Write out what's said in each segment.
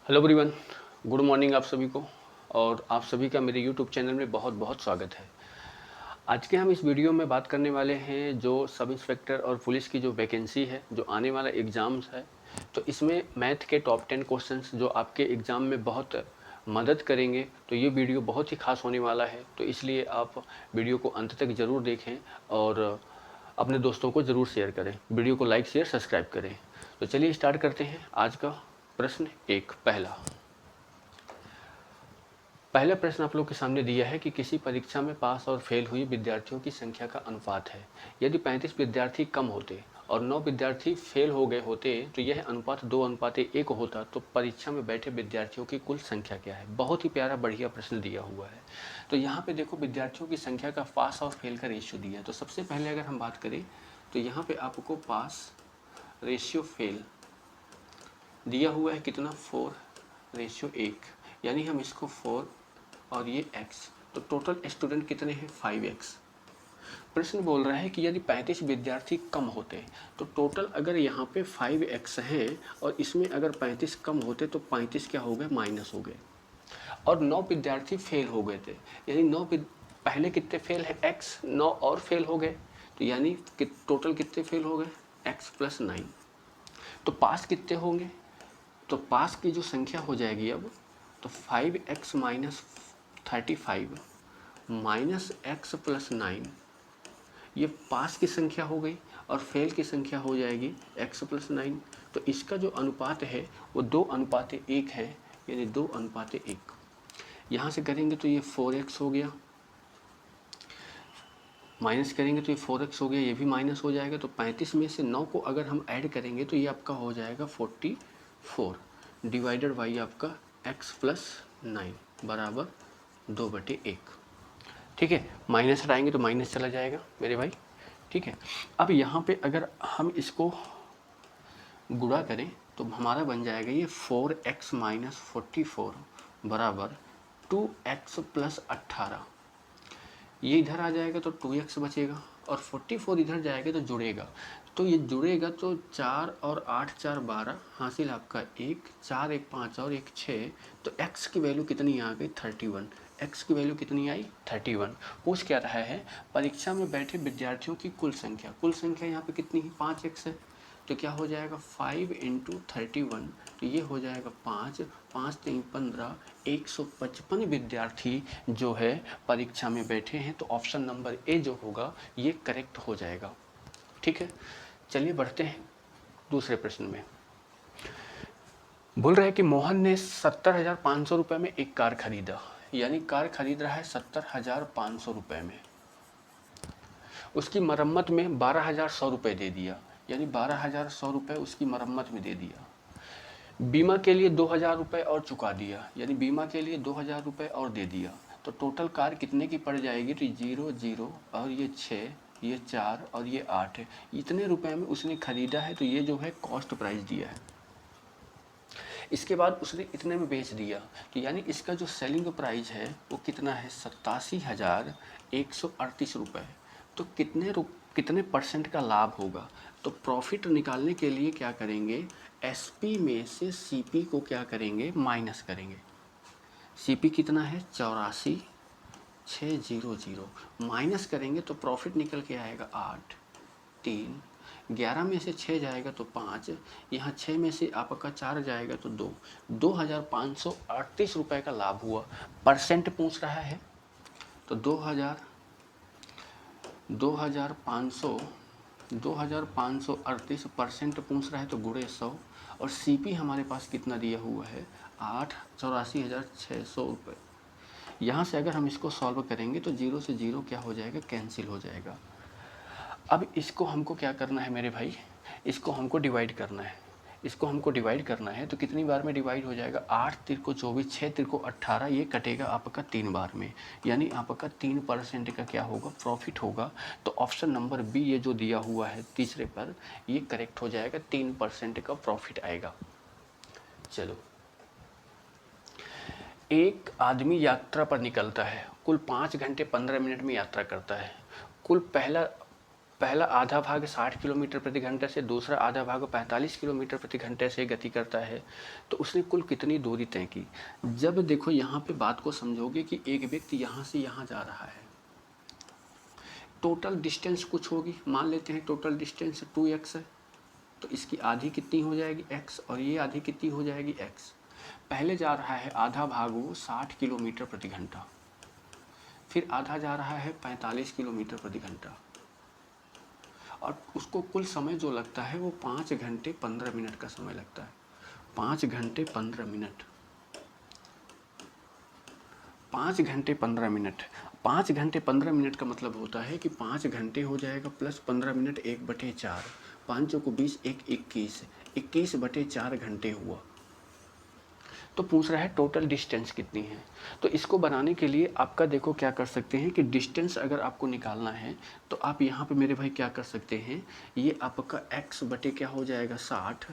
Hello everyone, good morning आप सभी को। और आप सभी का मेरे यूट्यूब चैनल में बहुत बहुत स्वागत है। आज के हम इस वीडियो में बात करने वाले हैं जो सब इंस्पेक्टर और पुलिस की जो वैकेंसी है, जो आने वाला एग्ज़ाम्स है। तो इसमें मैथ के टॉप 10 क्वेश्चंस जो आपके एग्ज़ाम में बहुत मदद करेंगे। तो ये वीडियो बहुत ही खास होने वाला है, तो इसलिए आप वीडियो को अंत तक ज़रूर देखें और अपने दोस्तों को ज़रूर शेयर करें। वीडियो को लाइक शेयर सब्सक्राइब करें। तो चलिए स्टार्ट करते हैं। आज का प्रश्न एक पहला प्रश्न आप लोग के सामने दिया है कि किसी परीक्षा में पास और फेल हुए विद्यार्थियों की संख्या का अनुपात है। यदि 35 विद्यार्थी कम होते और 9 विद्यार्थी फेल हो गए होते तो यह अनुपात 2:1 होता, तो परीक्षा में बैठे विद्यार्थियों की कुल संख्या क्या है। बहुत ही प्यारा बढ़िया प्रश्न दिया हुआ है। तो यहाँ पे देखो विद्यार्थियों की संख्या का पास और फेल का रेशियो दिया है। तो सबसे पहले अगर हम बात करें तो यहाँ पे आपको पास रेशियो फेल दिया हुआ है कितना, 4:1, यानी हम इसको 4 और ये x, तो टोटल स्टूडेंट कितने हैं 5x। प्रश्न बोल रहा है कि यदि 35 विद्यार्थी कम होते तो टोटल अगर यहाँ पे 5x हैं और इसमें अगर 35 कम होते तो 35 क्या हो गए, माइनस हो गए। और 9 विद्यार्थी फेल हो गए थे, यानी पहले कितने फेल है, x, 9 और फेल हो गए, तो यानी टोटल कितने फेल हो गए, x + 9। तो पास कितने होंगे, तो पास की जो संख्या हो जाएगी अब, तो 5x - 35 माइनस x + 9, ये पास की संख्या हो गई। और फेल की संख्या हो जाएगी x + 9। तो इसका जो अनुपात है वो 2:1 है, यानी 2:1। यहाँ से करेंगे तो ये 4x हो गया, माइनस करेंगे तो ये 4x हो गया, ये भी माइनस हो जाएगा। तो 35 में से 9 को अगर हम ऐड करेंगे तो ये आपका हो जाएगा 44 डिवाइडेड बाई आपका x + 9 बराबर 2/1। ठीक है, माइनस हटाएंगे तो माइनस चला जाएगा मेरे भाई। ठीक है, अब यहाँ पे अगर हम इसको गुणा करें तो हमारा बन जाएगा ये 4x - 44 बराबर 2x + 18। ये इधर आ जाएगा तो 2x बचेगा और 44 इधर जाएगा तो जुड़ेगा। तो ये जुड़ेगा तो 4 और 8 4 12 हासिल आपका 1, 4 1 5 और 1 6। तो x की वैल्यू कितनी आ गई, 31। x की वैल्यू कितनी आई, 31। पूछ क्या रहा है, परीक्षा में बैठे विद्यार्थियों की कुल संख्या। कुल संख्या यहाँ पे कितनी है, 5x है। तो क्या हो जाएगा 5 × 31, तो ये हो जाएगा 5, 5 × 3 = 15, 155 विद्यार्थी जो है परीक्षा में बैठे हैं। तो ऑप्शन नंबर ए जो होगा ये करेक्ट हो जाएगा। ठीक है, चलिए बढ़ते हैं दूसरे प्रश्न में। बोल रहा है कि मोहन ने 70,500 रुपये में एक कार खरीदा, यानी कार खरीद रहा है 70,500 रुपये में। उसकी मरम्मत में 12,100 रुपये दे दिया, यानी 12,100 रुपये उसकी मरम्मत में दे दिया। बीमा के लिए 2,000 रुपये और चुका दिया, यानी बीमा के लिए 2,000 रुपये और दे दिया। तो टोटल कार कितने की पड़ जाएगी, तो 0 0 और ये 6, ये 4 और ये 8 है। इतने रुपए में उसने खरीदा है, तो ये जो है कॉस्ट प्राइस दिया है। इसके बाद उसने इतने में बेच दिया, तो यानी इसका जो सेलिंग प्राइस है वो कितना है, 87,138 रुपये। तो कितने परसेंट का लाभ होगा। तो प्रॉफिट निकालने के लिए क्या करेंगे, एसपी में से सीपी को क्या करेंगे, माइनस करेंगे। सीपी कितना है, 84,600, माइनस करेंगे तो प्रॉफिट निकल के आएगा 8, 3, 11 में से 6 जाएगा तो 5, यहाँ 6 में से आपका 4 जाएगा तो 2, 2,538 रुपये का लाभ हुआ। परसेंट पूछ रहा है तो 2,538 परसेंट पूछ रहा है, तो गुणे 100। और सीपी हमारे पास कितना दिया हुआ है, 84,600 रुपये। यहाँ से अगर हम इसको सॉल्व करेंगे तो 0 से 0 क्या हो जाएगा, कैंसिल हो जाएगा। अब इसको हमको क्या करना है मेरे भाई, इसको हमको डिवाइड करना है। इसको हमको डिवाइड करना है तो कितनी बार में डिवाइड हो जाएगा, 8 3 को 24, 6 3 को 18, ये कटेगा आपका 3 बार में, यानी आपका 3% का क्या होगा, प्रॉफिट होगा। तो ऑप्शन नंबर बी ये जो दिया हुआ है तीसरे पर, ये करेक्ट हो जाएगा, 3% का प्रॉफिट आएगा। चलो, एक आदमी यात्रा पर निकलता है, कुल 5 घंटे 15 मिनट में यात्रा करता है। कुल पहला पहला आधा भाग 60 किलोमीटर प्रति घंटे से, दूसरा आधा भाग 45 किलोमीटर प्रति घंटे से गति करता है, तो उसने कुल कितनी दूरी तय की। जब देखो यहाँ पे बात को समझोगे कि एक व्यक्ति यहाँ से यहाँ जा रहा है, टोटल डिस्टेंस कुछ होगी, मान लेते हैं टोटल डिस्टेंस 2x है, तो इसकी आधी कितनी हो जाएगी x, और ये आधी कितनी हो जाएगी x। पहले जा रहा है आधा भाग वो 60 किलोमीटर प्रति घंटा, फिर आधा जा रहा है 45 किलोमीटर प्रति घंटा, और उसको कुल समय जो लगता है वो 5 घंटे 15 मिनट का समय लगता है। 5 घंटे 15 मिनट, 5 घंटे 15 मिनट, 5 घंटे 15 मिनट का मतलब होता है कि 5 घंटे हो जाएगा प्लस 15 मिनट 1/4, 5 को 20, 21, 21/4 घंटे हुआ। तो पूछ रहा है टोटल डिस्टेंस कितनी है। तो इसको बनाने के लिए आपका देखो क्या कर सकते हैं कि डिस्टेंस अगर आपको निकालना है तो आप यहाँ पे मेरे भाई क्या कर सकते हैं, ये आपका x बटे क्या हो जाएगा 60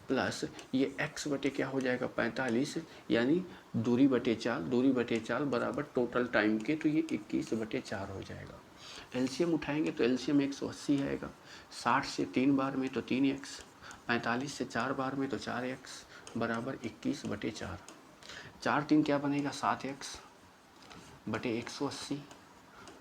प्लस ये x बटे क्या हो जाएगा 45, यानी दूरी बटे 4 बराबर टोटल टाइम के, तो ये 21/4 हो जाएगा। एलसीएम उठाएंगे तो एलसीएम 180 आएगा। 60 से 3 बार में तो 3x, 45 से 4 बार में तो 4x बराबर 21/4। 4 3 क्या बनेगा 7x बटे 180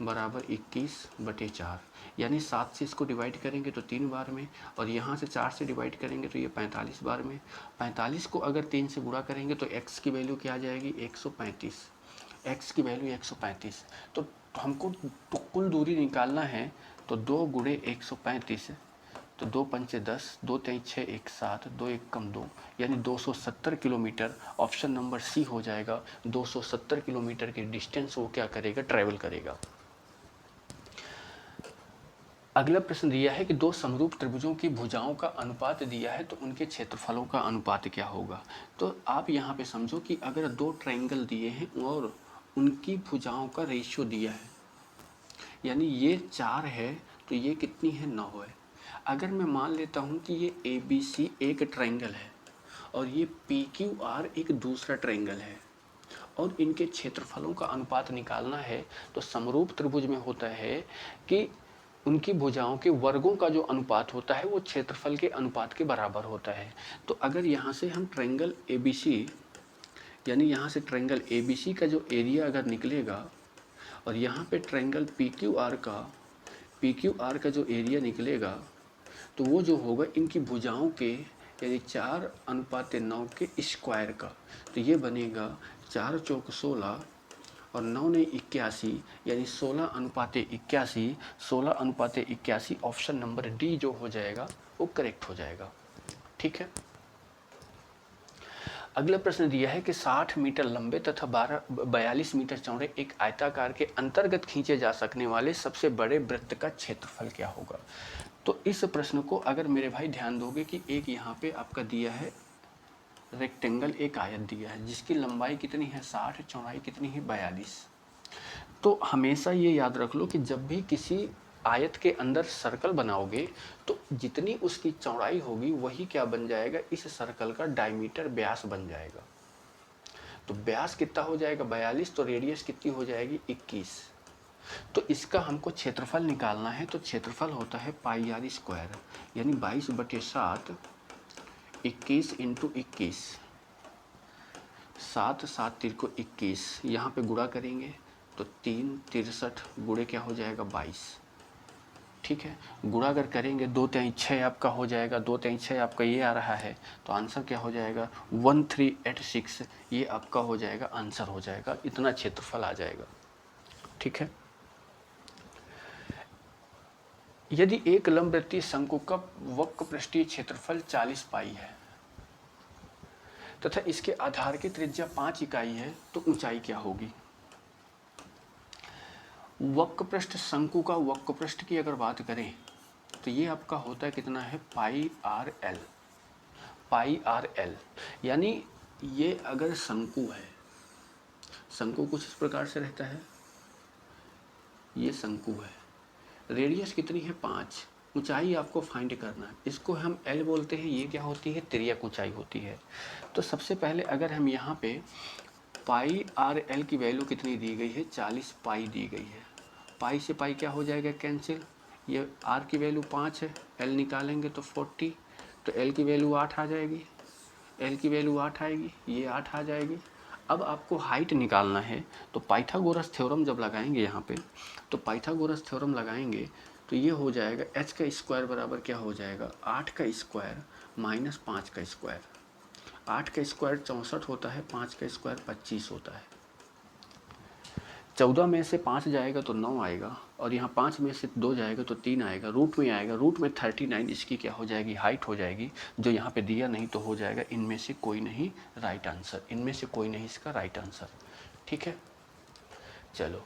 बराबर 21/4, यानी 7 से इसको डिवाइड करेंगे तो 3 बार में, और यहाँ से 4 से डिवाइड करेंगे तो ये 45 बार में। 45 को अगर 3 से गुणा करेंगे तो x की वैल्यू क्या आ जाएगी 135, x की वैल्यू 135। तो हमको कुल दूरी निकालना है, तो 2 गुणे 135, तो 2 पंचे 10, 2 3 6 1 7, 2 1 कम 2, यानी 270 किलोमीटर। ऑप्शन नंबर सी हो जाएगा। 270 किलोमीटर की डिस्टेंस वो क्या करेगा, ट्रैवल करेगा। अगला प्रश्न दिया है कि दो समरूप त्रिभुजों की भुजाओं का अनुपात दिया है, तो उनके क्षेत्रफलों का अनुपात क्या होगा। तो आप यहाँ पे समझो कि अगर दो ट्रायंगल दिए हैं और उनकी भुजाओं का रेशियो दिया है, यानी ये 4 है तो ये कितनी है 9 है। अगर मैं मान लेता हूँ कि ये ABC एक ट्रायंगल है और ये PQR एक दूसरा ट्रायंगल है, और इनके क्षेत्रफलों का अनुपात निकालना है, तो समरूप त्रिभुज में होता है कि उनकी भुजाओं के वर्गों का जो अनुपात होता है वो क्षेत्रफल के अनुपात के बराबर होता है। तो अगर यहाँ से हम ट्रायंगल ABC, यानी यहाँ से ट्रायंगल ABC का जो एरिया अगर निकलेगा, और यहाँ पे ट्रायंगल PQR का जो एरिया निकलेगा, तो वो जो होगा इनकी भुजाओं के, यानी 4:9 के स्क्वायर का, तो ये बनेगा 4 चौक 16 और 9 ने 81, यानी 16:81, 16:81। ऑप्शन नंबर डी जो हो जाएगा वो करेक्ट हो जाएगा। ठीक है। अगला प्रश्न दिया है कि 60 मीटर लंबे तथा 42 मीटर चौड़े एक आयताकार के अंतर्गत खींचे जा सकने वाले सबसे बड़े वृत्त का क्षेत्रफल क्या होगा। तो इस प्रश्न को अगर मेरे भाई ध्यान दोगे कि एक यहाँ पे आपका दिया है रेक्टेंगल, एक आयत दिया है जिसकी लंबाई कितनी है 60, चौड़ाई कितनी है 42। तो हमेशा ये याद रख लो कि जब भी किसी आयत के अंदर सर्कल बनाओगे तो जितनी उसकी चौड़ाई होगी वही क्या बन जाएगा, इस सर्कल का डायमीटर, व्यास बन जाएगा। तो व्यास कितना हो जाएगा 42, तो रेडियस कितनी हो जाएगी 21। तो इसका हमको क्षेत्रफल निकालना है, तो क्षेत्रफल होता है πr², यानी 22/7, 21 × 21, 7 7 3 को 21, यहाँ पे गुणा करेंगे तो 3 63 गुणे क्या हो जाएगा 22। ठीक है, गुणा अगर करेंगे 2 3 6 आपका हो जाएगा, 2 3 6 आपका ये आ रहा है, तो आंसर क्या हो जाएगा 1386, ये आपका हो जाएगा आंसर हो जाएगा, इतना क्षेत्रफल आ जाएगा। ठीक है। यदि एक लंबवृत्तीय शंकु का वक्र पृष्ठीय क्षेत्रफल 40 पाई है तथा इसके आधार की त्रिज्या 5 इकाई है, तो ऊंचाई क्या होगी। वक्र पृष्ठ, शंकु का वक्र पृष्ठ की अगर बात करें तो ये आपका होता है कितना है πrl, यानी ये अगर शंकु है, शंकु कुछ इस प्रकार से रहता है, ये शंकु है, रेडियस कितनी है 5, ऊंचाई आपको फाइंड करना है, इसको हम L बोलते हैं, ये क्या होती है तिर्यक ऊंचाई होती है। तो सबसे पहले अगर हम यहाँ पे πrl की वैल्यू कितनी दी गई है 40 पाई दी गई है, पाई से पाई क्या हो जाएगा कैंसिल, ये r की वैल्यू 5 है, l निकालेंगे तो 40, तो l की वैल्यू 8 आ जाएगी, l की वैल्यू 8 आएगी, ये 8 आ जाएगी। अब आपको हाइट निकालना है, तो पाइथागोरस थ्योरम जब लगाएंगे यहाँ पे, तो पाइथागोरस थ्योरम लगाएंगे तो ये हो जाएगा h का स्क्वायर बराबर क्या हो जाएगा, 8 का स्क्वायर माइनस 5 का स्क्वायर। 8 का स्क्वायर 64 होता है, 5 का स्क्वायर 25 होता है। 14 में से 5 जाएगा तो 9 आएगा, और यहाँ 5 में से 2 जाएगा तो 3 आएगा, रूट में आएगा, रूट में 39 इसकी क्या हो जाएगी, हाइट हो जाएगी। जो यहाँ पे दिया नहीं तो हो जाएगा इनमें से कोई नहीं राइट आंसर, इनमें से कोई नहीं इसका राइट आंसर। ठीक है, चलो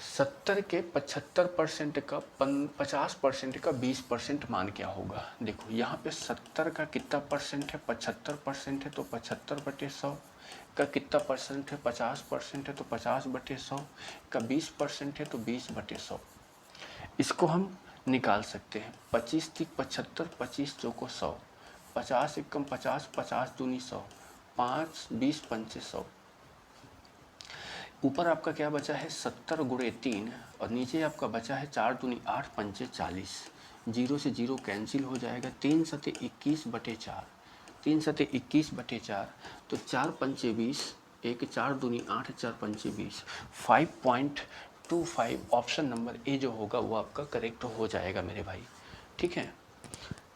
70 के 75% का 50% का 20% मान क्या होगा। देखो यहाँ पे 70 का कितना परसेंट है, 75% है, तो 75/100 का कितना परसेंट है, 50% है, तो 50/100 का 20% है, तो 20/100। इसको हम निकाल सकते हैं। 25 3 75, 25 चौको 100, 50 एकम 50, 50 दूनी 100, 5 20 पंचे 100। ऊपर आपका क्या बचा है 70 गुणे 3, और नीचे आपका बचा है 4 दूनी 8 पंचे 40। 0 से 0 कैंसिल हो जाएगा, 3 सते 21/4, 3 सते 21/4, तो 4 पंचे 20, 1 4 दूनी 8, 4 पंचे 20, 5.25। ऑप्शन नंबर ए जो होगा वो आपका करेक्ट हो जाएगा मेरे भाई। ठीक है,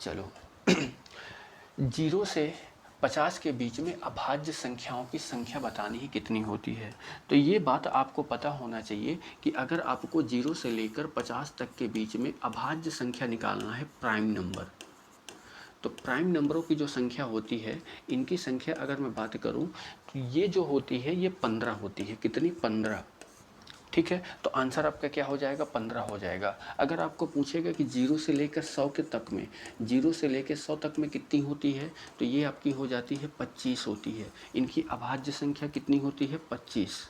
चलो 0 से 50 के बीच में अभाज्य संख्याओं की संख्या बतानी ही कितनी होती है। तो ये बात आपको पता होना चाहिए कि अगर आपको 0 से लेकर 50 तक के बीच में अभाज्य संख्या निकालना है, प्राइम नंबर, तो प्राइम नंबरों की जो संख्या होती है, इनकी संख्या अगर मैं बात करूं तो ये जो होती है ये 15 होती है। कितनी, 15। ठीक है, तो आंसर आपका क्या हो जाएगा, 15 हो जाएगा। अगर आपको पूछेगा कि 0 से लेकर 100 के तक में, 0 से लेकर 100 तक में कितनी होती है, तो ये आपकी हो जाती है 25 होती है। इनकी अभाज्य संख्या कितनी होती है, 25।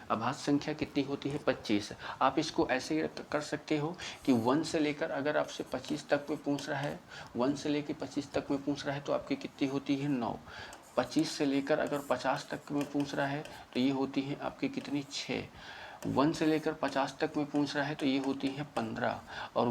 अभाज्य संख्या कितनी होती है, 25। आप इसको ऐसे कर सकते हो कि 1 से लेकर, अगर आपसे 25 तक में पूछ रहा है, 1 से लेकर 25 तक में पूछ रहा है, तो आपकी कितनी होती है, 9। 25 से लेकर अगर 50 तक में पूछ रहा है तो ये होती है आपकी कितनी, 6। 1 से लेकर 50 तक में पूछ रहा है तो ये होती है 15। और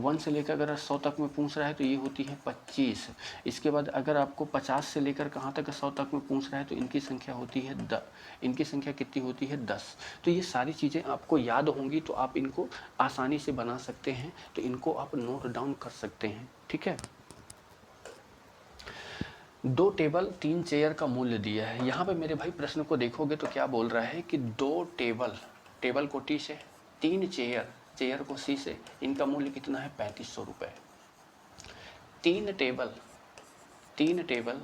1 से लेकर अगर 100 तक में पूछ रहा है तो ये होती है 25। इसके बाद अगर आपको 50 से लेकर कहाँ तक, 100 तक में पूछ रहा है तो इनकी संख्या होती है इनकी संख्या कितनी होती है, 10। तो ये सारी चीज़ें आपको याद होंगी तो आप इनको आसानी से बना सकते हैं, तो इनको आप नोट डाउन कर सकते हैं। ठीक है, 2 टेबल 3 चेयर का मूल्य दिया है। यहाँ पे मेरे भाई प्रश्न को देखोगे तो क्या बोल रहा है कि 2 टेबल को टी से, 3 चेयर को सी से, इनका मूल्य कितना है, 3500 रुपये। 3 टेबल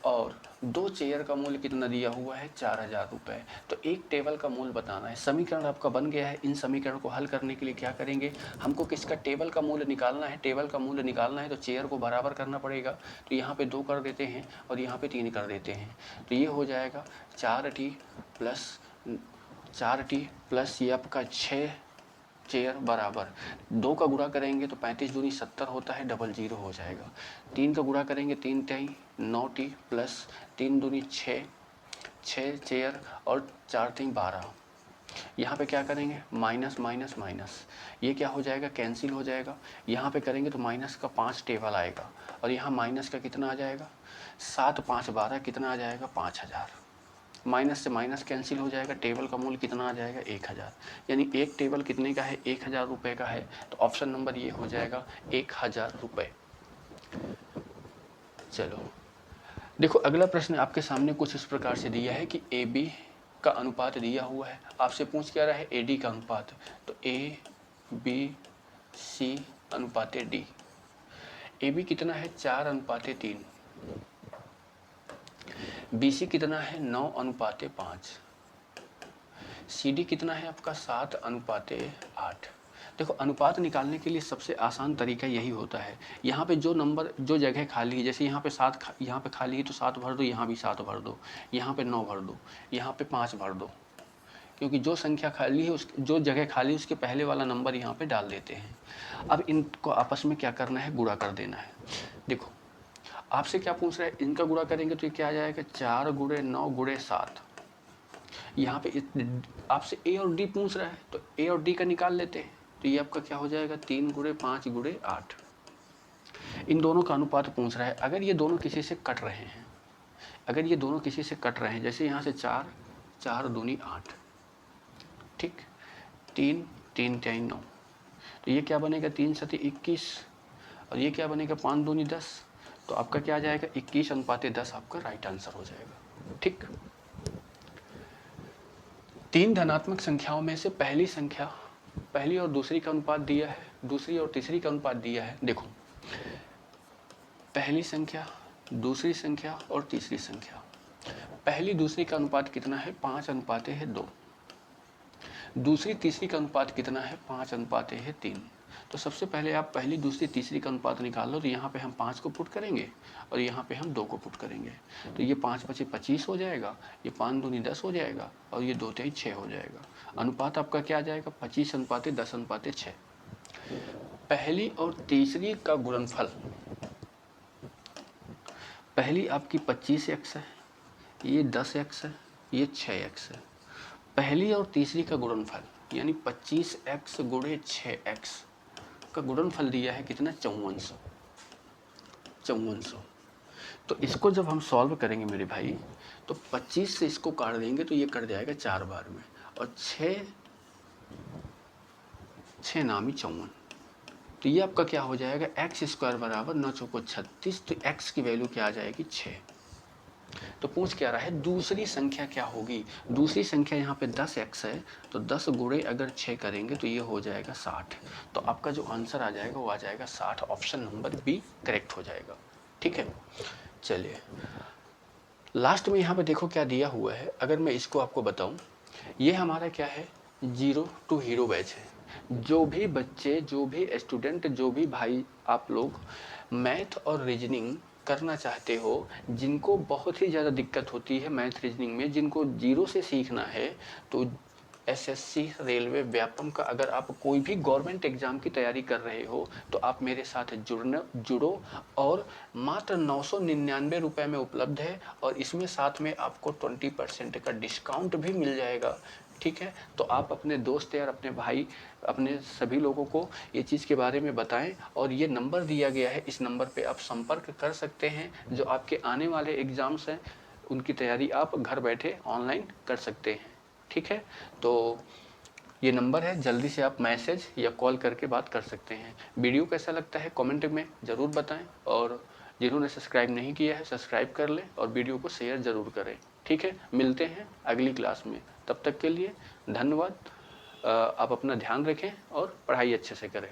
और 2 चेयर का मूल्य कितना दिया हुआ है, 4000 रुपये। तो एक टेबल का मूल्य बताना है। समीकरण आपका बन गया है। इन समीकरण को हल करने के लिए क्या करेंगे, हमको किसका टेबल का मूल्य निकालना है। टेबल का मूल्य निकालना है तो चेयर को बराबर करना पड़ेगा। तो यहाँ पे 2 कर देते हैं और यहाँ पे 3 कर देते हैं, तो ये हो जाएगा 4t प्लस ये आपका 6 चेयर बराबर 2 का गुणा करेंगे तो 35 दूनी 70 होता है, 00 हो जाएगा। 3 का गुणा करेंगे 3 टाई 9t प्लस 3 दूनी 6 चेयर और 4 तीन 12। यहाँ पे क्या करेंगे, माइनस माइनस माइनस, ये क्या हो जाएगा, कैंसिल हो जाएगा। यहाँ पे करेंगे तो माइनस का 5 टेबल आएगा, और यहाँ माइनस का कितना आ जाएगा, 7 5 12, कितना आ जाएगा, 5000। माइनस से माइनस कैंसिल हो जाएगा, टेबल का मूल्य कितना आ जाएगा, 1000। यानी एक टेबल कितने का है, 1000 रुपये का है। तो ऑप्शन नंबर ये हो जाएगा 1000 रुपये। चलो देखो, अगला प्रश्न आपके सामने कुछ इस प्रकार से दिया है कि ए बी का अनुपात दिया हुआ है। आपसे पूछ क्या रहा है, ए डी का अनुपात। तो ए बी सी अनुपाते डी। ए बी कितना है, 4:3। बी सी कितना है, 9:5। सी डी कितना है आपका, 7:8। देखो, अनुपात निकालने के लिए सबसे आसान तरीका यही होता है। यहाँ पे जो नंबर, जो जगह खाली है, जैसे यहाँ पे 7 यहाँ पे खाली है तो 7 भर दो, यहाँ भी 7 भर दो, यहाँ पे 9 भर दो, यहाँ पे 5 भर दो, क्योंकि जो संख्या खाली है, उस जो जगह खाली है उसके पहले वाला नंबर यहाँ पे डाल देते हैं। अब इनको आपस में क्या करना है, गुणा कर देना है। देखो आपसे क्या पूछ रहा है, इनका गुणा करेंगे तो ये क्या आ जाएगा, 4 × 9 × 7। यहाँ पे आपसे ए और डी पूछ रहा है तो ए और डी का निकाल लेते हैं। तो ये आपका क्या हो जाएगा, 3 गुणे 5 गुणे 8। इन दोनों का अनुपात पूछ रहा है। अगर ये दोनों किसी से कट रहे हैं, अगर ये दोनों किसी से कट रहे हैं, जैसे यहाँ से 4, 4 दूनी 8, ठीक, 3, 3 3 9, तो ये क्या बनेगा, 3 सती 21, और ये क्या बनेगा, 5 दूनी 10। तो आपका क्या आ जाएगा, 21:10 आपका राइट आंसर हो जाएगा। ठीक, 3 धनात्मक संख्याओं में से पहली संख्या, पहली और दूसरी का अनुपात दिया है, दूसरी और तीसरी का अनुपात दिया है। देखो, पहली संख्या, दूसरी संख्या और तीसरी संख्या, पहली दूसरी का अनुपात कितना है, 5:2। दूसरी तीसरी का अनुपात कितना है, 5:3। तो सबसे पहले आप पहली दूसरी तीसरी का अनुपात निकाल लो। तो यहाँ पे हम 5 को पुट करेंगे और यहाँ पे हम 2 को पुट करेंगे। तो ये 5 × 5 = 25 हो जाएगा, ये 5 दूनी 10 हो जाएगा और ये 2 × 6 हो जाएगा। अनुपात आपका क्या आ जाएगा, 25:10:6। पहली और तीसरी का गुणनफल, पहली आपकी 25x है, ये 10x है, ये 6x है। पहली और तीसरी का गुणनफल यानी 25x × 6x का गुणनफल दिया है कितना, 5400। 5400। तो इसको जब हम सॉल्व करेंगे मेरे भाई, तो 25 से इसको काट देंगे तो ये कट जाएगा 4 बार में, और 6 नामी 54। तो ये आपका क्या हो जाएगा, x² = 9 × 4 = 36। तो x की वैल्यू क्या आ जाएगी, 6। तो पूछ क्या रहा है, दूसरी संख्या क्या होगी। दूसरी संख्या यहाँ पे 10x है, तो 10 गुणे अगर 6 करेंगे तो ये हो जाएगा 60। तो आपका जो आंसर आ जाएगा वो आ जाएगा 60। ऑप्शन नंबर बी करेक्ट हो जाएगा। ठीक है, चलिए लास्ट में यहाँ पे देखो क्या दिया हुआ है। अगर मैं इसको आपको बताऊँ, ये हमारा क्या है, 0 to हीरो बैच है। जो भी बच्चे, जो भी स्टूडेंट, जो भी भाई आप लोग मैथ और रीजनिंग करना चाहते हो, जिनको बहुत ही ज़्यादा दिक्कत होती है मैथ रीजनिंग में, जिनको 0 से सीखना है, तो एसएससी, रेलवे, व्यापम का अगर आप कोई भी गवर्नमेंट एग्जाम की तैयारी कर रहे हो तो आप मेरे साथ जुड़ो। और मात्र 999 रुपये में उपलब्ध है, और इसमें साथ में आपको 20% का डिस्काउंट भी मिल जाएगा। ठीक है, तो आप अपने दोस्त यार, अपने भाई, अपने सभी लोगों को ये चीज़ के बारे में बताएं। और ये नंबर दिया गया है, इस नंबर पे आप संपर्क कर सकते हैं। जो आपके आने वाले एग्ज़ाम्स हैं उनकी तैयारी आप घर बैठे ऑनलाइन कर सकते हैं। ठीक है, तो ये नंबर है, जल्दी से आप मैसेज या कॉल करके बात कर सकते हैं। वीडियो कैसा लगता है कमेंट में ज़रूर बताएं, और जिन्होंने सब्सक्राइब नहीं किया है सब्सक्राइब कर लें और वीडियो को शेयर ज़रूर करें। ठीक है, मिलते हैं अगली क्लास में, तब तक के लिए धन्यवाद। आप अपना ध्यान रखें और पढ़ाई अच्छे से करें।